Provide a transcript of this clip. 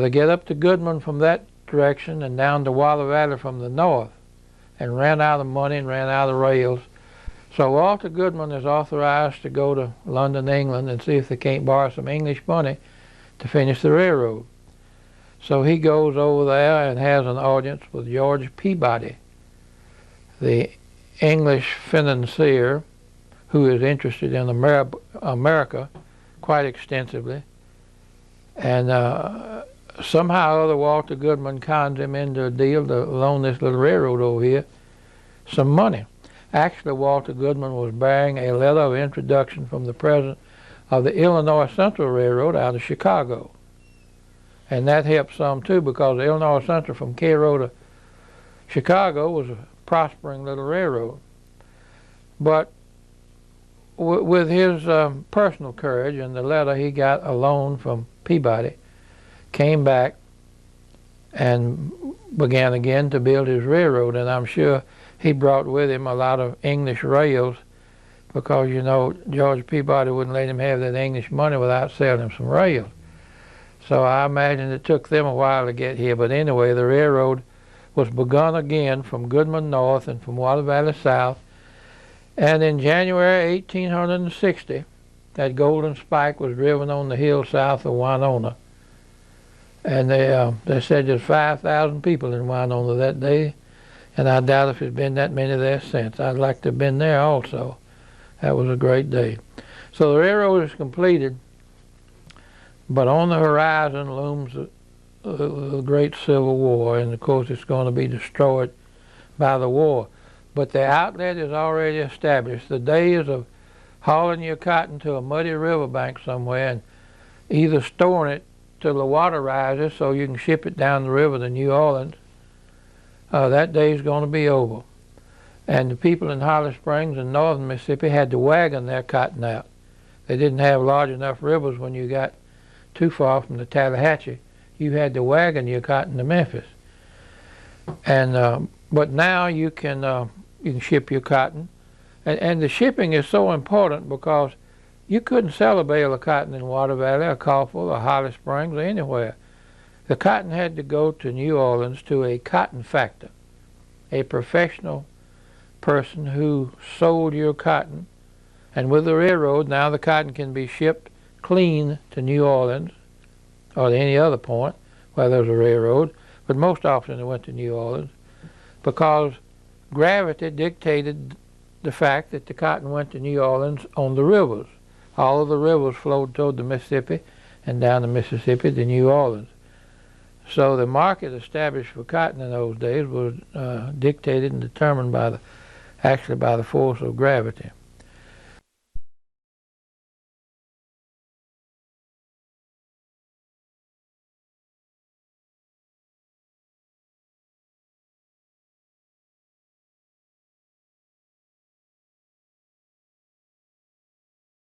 they get up to Goodman from that direction and down to Water Valley from the north, and ran out of money and ran out of rails. So Walter Goodman is authorized to go to London, England, and see if they can't borrow some English money to finish the railroad. So he goes over there and has an audience with George Peabody, the English financier who is interested in America quite extensively. And somehow or other Walter Goodman cons him into a deal to loan this little railroad over here some money. Actually, Walter Goodman was bearing a letter of introduction from the president of the Illinois Central Railroad out of Chicago. And that helped some too, because the Illinois Central from Cairo to Chicago was a prospering little railroad. But with his personal courage and the letter, he got a loan from Peabody, came back and began again to build his railroad. And I'm sure he brought with him a lot of English rails, because, you know, George Peabody wouldn't let him have that English money without selling him some rails. So I imagine it took them a while to get here. But anyway, the railroad was begun again from Goodman north and from Water Valley south. And in January 1860, that golden spike was driven on the hill south of Winona. And they said there's 5,000 people in Winona that day. And I doubt if there's been that many there since. I'd like to have been there also. That was a great day. So the railroad is completed, but on the horizon looms the great Civil War, and of course it's going to be destroyed by the war. But the outlet is already established. The days of hauling your cotton to a muddy riverbank somewhere and either storing it till the water rises so you can ship it down the river to New Orleans, that day is going to be over. And the people in Holly Springs and northern Mississippi had to wagon their cotton out. They didn't have large enough rivers when you got too far from the Tallahatchie. You had to wagon your cotton to Memphis. And but now you can ship your cotton. And the shipping is so important, because you couldn't sell a bale of cotton in Water Valley or Coffee or Holly Springs or anywhere. The cotton had to go to New Orleans to a cotton factor, a professional person who sold your cotton. And with the railroad, now the cotton can be shipped clean to New Orleans or to any other point where there's a railroad, but most often it went to New Orleans, because gravity dictated the fact that the cotton went to New Orleans on the rivers. All of the rivers flowed toward the Mississippi and down the Mississippi to New Orleans. So the market established for cotton in those days was dictated and determined by actually by the force of gravity.